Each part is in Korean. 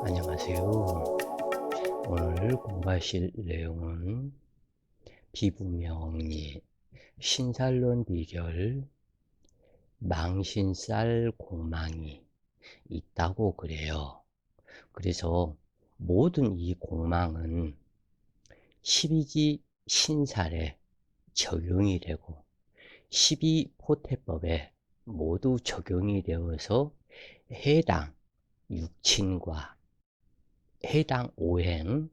안녕하세요. 오늘 공부하실 내용은 비부명리, 신살론 비결, 망신살 공망이 있다고 그래요. 그래서 모든 이 공망은 12지 신살에 적용이 되고 12포태법에 모두 적용이 되어서 해당 육친과 해당 오행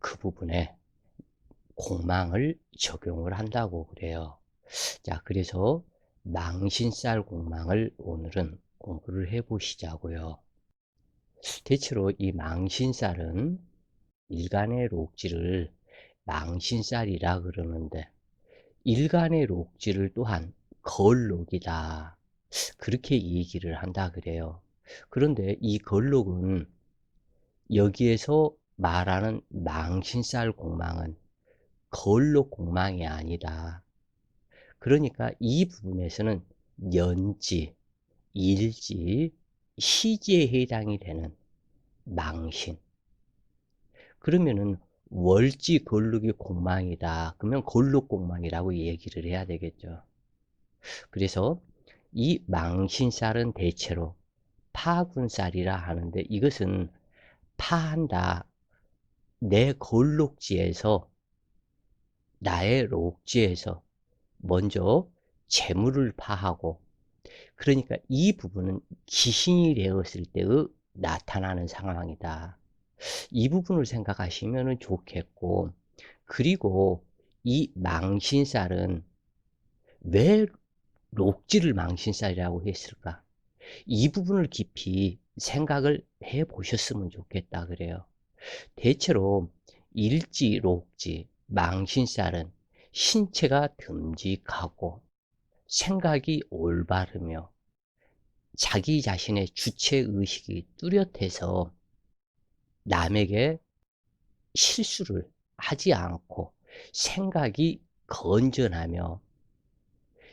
그 부분에 공망을 적용을 한다고 그래요. 자, 그래서 망신살 공망을 오늘은 공부를 해 보시자고요. 대체로 이 망신살은 일간의 록지를 망신살이라 그러는데 일간의 록지를 또한 걸록이다, 그렇게 얘기를 한다 그래요. 그런데 이 걸록은 여기에서 말하는 망신살 공망은 걸록 공망이 아니다. 그러니까 이 부분에서는 년지, 일지, 시지에 해당이 되는 망신. 그러면은 월지 걸록이 공망이다. 그러면 걸록 공망이라고 얘기를 해야 되겠죠. 그래서 이 망신살은 대체로 파군살이라 하는데 이것은 파한다. 내 걸록지에서 나의 록지에서 먼저 재물을 파하고, 그러니까 이 부분은 귀신이 되었을 때의 나타나는 상황이다. 이 부분을 생각하시면 좋겠고, 그리고 이 망신살은 왜 록지를 망신살이라고 했을까? 이 부분을 깊이 생각을 해 보셨으면 좋겠다 그래요. 대체로 일지, 록지, 망신살은 신체가 듬직하고 생각이 올바르며 자기 자신의 주체의식이 뚜렷해서 남에게 실수를 하지 않고 생각이 건전하며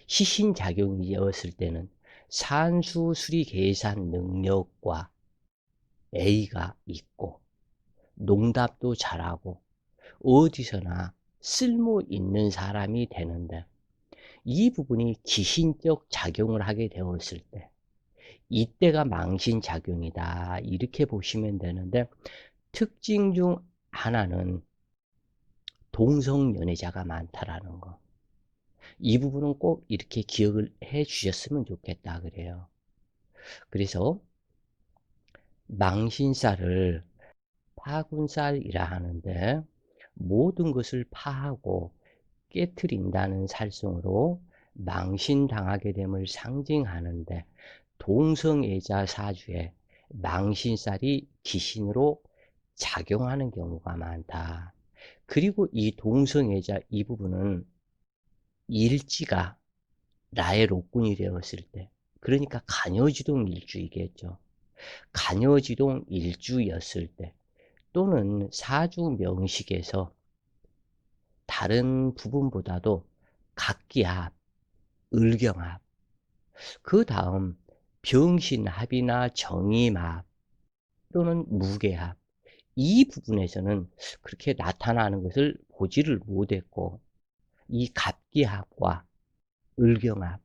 시신작용이었을 때는 산수수리 계산 능력과 A가 있고 농담도 잘하고 어디서나 쓸모 있는 사람이 되는데, 이 부분이 귀신적 작용을 하게 되었을 때 이때가 망신작용이다, 이렇게 보시면 되는데, 특징 중 하나는 동성연애자가 많다라는 거. 이 부분은 꼭 이렇게 기억을 해 주셨으면 좋겠다 그래요. 그래서 망신살을 파군살이라 하는데 모든 것을 파하고 깨트린다는 살성으로 망신당하게 됨을 상징하는데, 동성애자 사주에 망신살이 귀신으로 작용하는 경우가 많다. 그리고 이 동성애자 이 부분은 일지가 나의 록군이 되었을 때, 그러니까 간여지동 일주이겠죠. 간여지동 일주였을 때, 또는 사주 명식에서 다른 부분보다도 각기합, 을경합, 그 다음 병신합이나 정임합 또는 무게합, 이 부분에서는 그렇게 나타나는 것을 보지를 못했고, 이 갑기합과 을경합,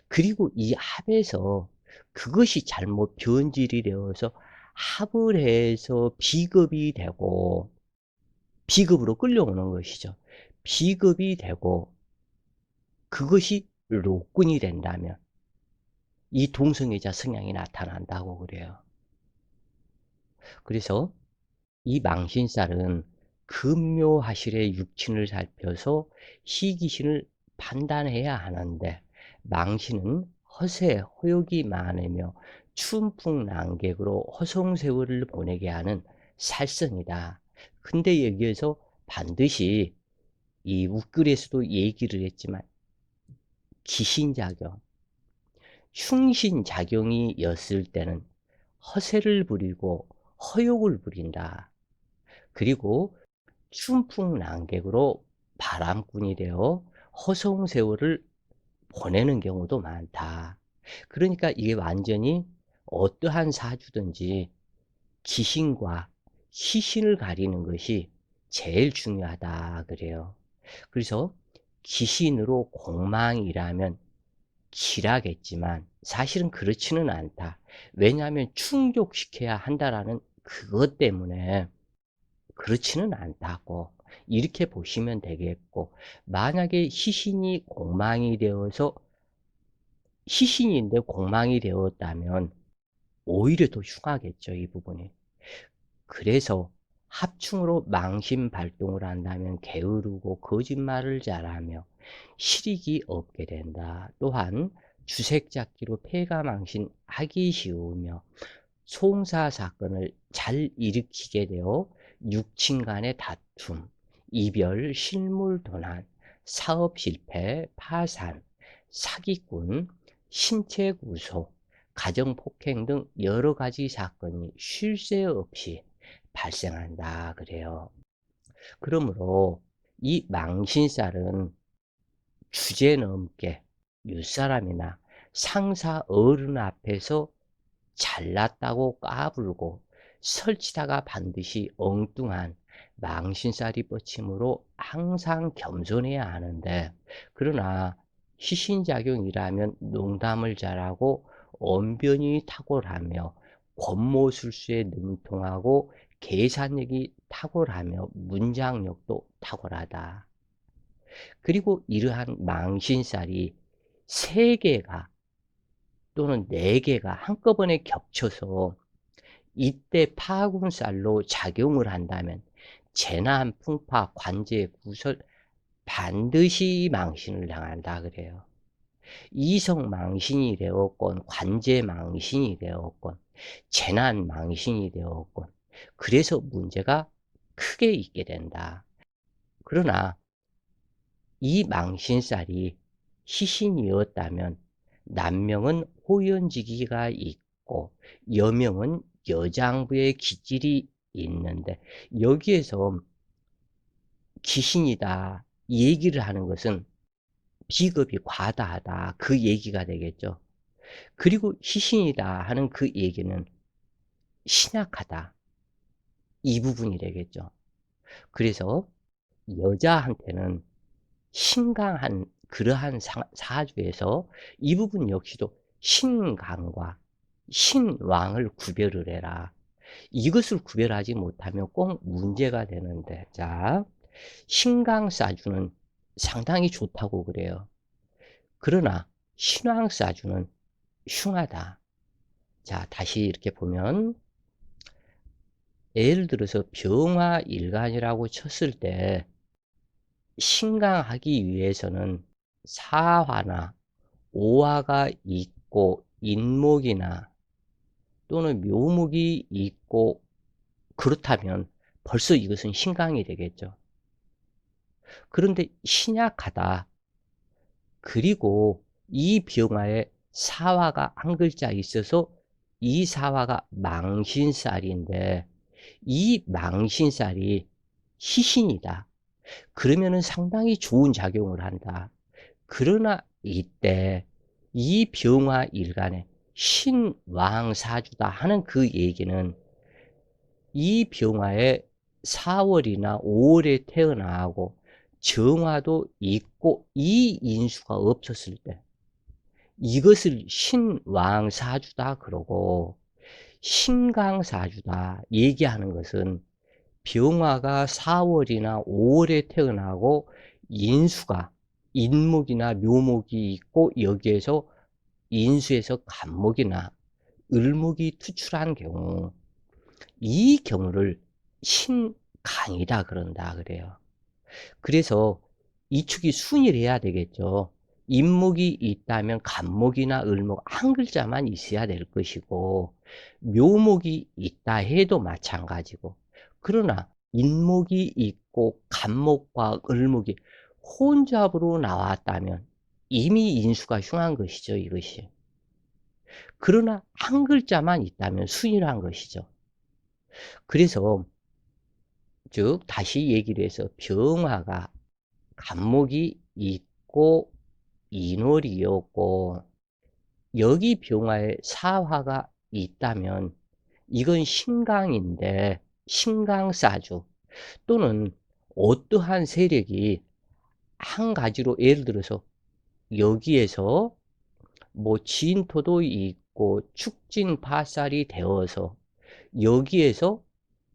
그리고 이 합에서 그것이 잘못 변질이 되어서 합을 해서 비급이 되고 비급으로 끌려오는 것이죠. 비급이 되고 그것이 록군이 된다면 이 동성애자 성향이 나타난다고 그래요. 그래서 이 망신살은 금묘하실의 육친을 살펴서 희귀신을 판단해야 하는데, 망신은 허세, 허욕이 많으며 춘풍난객으로 허송세월을 보내게 하는 살성이다. 근데 여기에서 반드시 이 웃글에서도 얘기를 했지만 기신작용, 흉신작용이었을 때는 허세를 부리고 허욕을 부린다. 그리고 춘풍난객으로 바람꾼이 되어 허송세월을 보내는 경우도 많다. 그러니까 이게 완전히 어떠한 사주든지 귀신과 시신을 가리는 것이 제일 중요하다 그래요. 그래서 귀신으로 공망이라면 길하겠지만 사실은 그렇지는 않다. 왜냐하면 충족시켜야 한다라는 그것 때문에 그렇지는 않다고 이렇게 보시면 되겠고, 만약에 시신이 공망이 되어서 시신인데 공망이 되었다면 오히려 더 흉하겠죠, 이 부분이. 그래서 합충으로 망신 발동을 한다면 게으르고 거짓말을 잘하며 실익이 없게 된다. 또한 주색잡기로 폐가망신하기 쉬우며 송사 사건을 잘 일으키게 되어 육친 간의 다툼, 이별, 실물 도난, 사업 실패, 파산, 사기꾼, 신체 구속, 가정 폭행 등 여러 가지 사건이 쉴 새 없이 발생한다 그래요. 그러므로 이 망신살은 주제넘게 윗사람이나 상사 어른 앞에서 잘났다고 까불고 설치다가 반드시 엉뚱한 망신살이 뻗침으로 항상 겸손해야 하는데, 그러나 시신작용이라면 농담을 잘하고 언변이 탁월하며 권모술수에 능통하고 계산력이 탁월하며 문장력도 탁월하다. 그리고 이러한 망신살이 3개가 또는 4개가 한꺼번에 겹쳐서 이때 파군살로 작용을 한다면 재난, 풍파, 관제, 구설 반드시 망신을 당한다 그래요. 이성 망신이 되었건 관제 망신이 되었건 재난 망신이 되었건 그래서 문제가 크게 있게 된다. 그러나 이 망신살이 시신이었다면 남명은 호연지기가 있고 여명은 여장부의 기질이 있는데, 여기에서 귀신이다 이 얘기를 하는 것은 비겁이 과다하다 그 얘기가 되겠죠. 그리고 시신이다 하는 그 얘기는 신약하다 이 부분이 되겠죠. 그래서 여자한테는 신강한 그러한 사주에서 이 부분 역시도 신강과 신왕을 구별을 해라. 이것을 구별하지 못하면 꼭 문제가 되는데, 자, 신강사주는 상당히 좋다고 그래요. 그러나 신왕사주는 흉하다. 자, 다시 이렇게 보면 예를 들어서 병화일간이라고 쳤을 때 신강하기 위해서는 사화나 오화가 있고 인목이나 또는 묘목이 있고 그렇다면 벌써 이것은 신강이 되겠죠. 그런데 신약하다. 그리고 이 병화에 사화가 한 글자 있어서 이 사화가 망신살인데 이 망신살이 희신이다. 그러면은 상당히 좋은 작용을 한다. 그러나 이때 이 병화 일간에 신왕사주다 하는 그 얘기는 이 병화에 4월이나 5월에 태어나고 정화도 있고 이 인수가 없었을 때 이것을 신왕사주다 그러고, 신강사주다 얘기하는 것은 병화가 4월이나 5월에 태어나고 인수가 인목이나 묘목이 있고 여기에서 인수에서 간목이나 을목이 투출한 경우, 이 경우를 신강이다 그런다 그래요. 그래서 이 축이 순일해야 되겠죠. 인목이 있다면 간목이나 을목 한 글자만 있어야 될 것이고, 묘목이 있다 해도 마찬가지고, 그러나 인목이 있고 간목과 을목이 혼잡으로 나왔다면 이미 인수가 흉한 것이죠, 이것이. 그러나 한 글자만 있다면 순일한 것이죠. 그래서 즉 다시 얘기를 해서 병화가 간목이 있고 인월이었고 여기 병화에 사화가 있다면 이건 신강인데 신강사주 또는 어떠한 세력이 한 가지로 예를 들어서 여기에서 뭐 진토도 있고 축진파살이 되어서 여기에서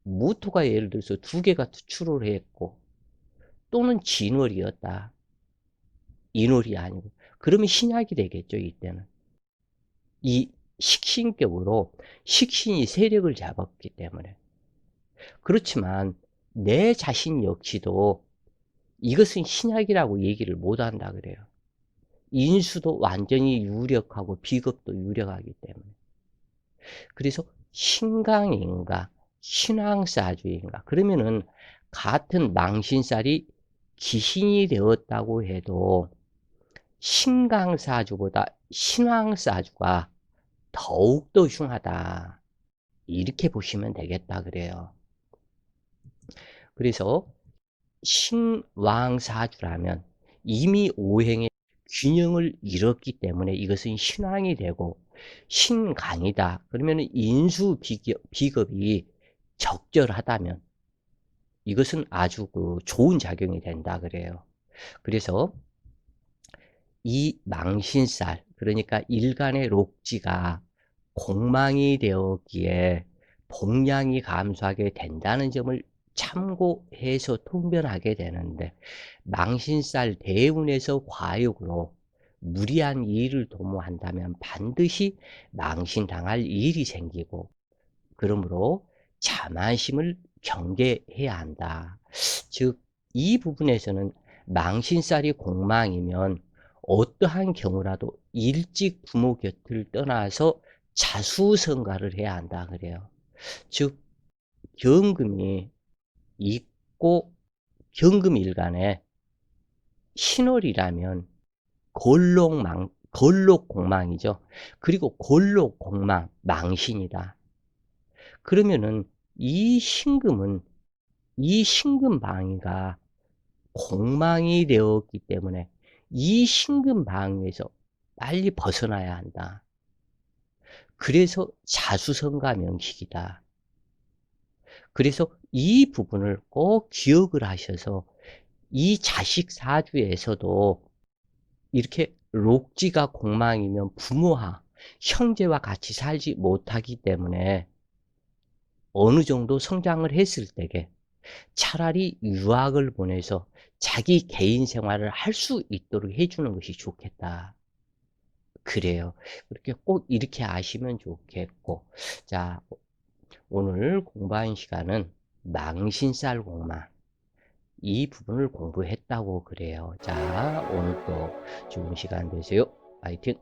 무토가 예를 들어서 두 개가 투출을 했고 또는 진월이었다. 인월이 아니고 그러면 신약이 되겠죠. 이때는 이 식신격으로 식신이 세력을 잡았기 때문에. 그렇지만 내 자신 역시도 이것은 신약이라고 얘기를 못한다 그래요. 인수도 완전히 유력하고 비겁도 유력하기 때문에. 그래서 신강인가 신왕사주인가 그러면은 같은 망신살이 기신이 되었다고 해도 신강사주보다 신왕사주가 더욱더 흉하다. 이렇게 보시면 되겠다 그래요. 그래서 신왕사주라면 이미 오행의 균형을 잃었기 때문에 이것은 신왕이 되고 신강이다. 그러면 인수 비겁이 적절하다면 이것은 아주 좋은 작용이 된다 그래요. 그래서 이 망신살 그러니까 일간의 록지가 공망이 되었기에 복량이 감소하게 된다는 점을 참고해서 통변하게 되는데 망신살 대운에서 과욕으로 무리한 일을 도모한다면 반드시 망신당할 일이 생기고 그러므로 자만심을 경계해야 한다. 즉 이 부분에서는 망신살이 공망이면 어떠한 경우라도 일찍 부모 곁을 떠나서 자수성가를 해야 한다 그래요. 즉 경금이 있고 경금일간에 신월이라면 걸록공망이죠. 그리고 걸록공망 망신이다. 그러면은 이 신금은 이 신금방위가 공망이 되었기 때문에 이 신금방위에서 빨리 벗어나야 한다. 그래서 자수성가 명식이다. 그래서 이 부분을 꼭 기억을 하셔서 이 자식 사주에서도 이렇게 록지가 공망이면 부모와 형제와 같이 살지 못하기 때문에 어느 정도 성장을 했을 때에 차라리 유학을 보내서 자기 개인 생활을 할 수 있도록 해주는 것이 좋겠다. 그래요. 그렇게 꼭 이렇게 아시면 좋겠고. 자, 오늘 공부한 시간은 망신살 공망. 이 부분을 공부했다고 그래요. 자, 오늘도 좋은 시간 되세요. 화이팅!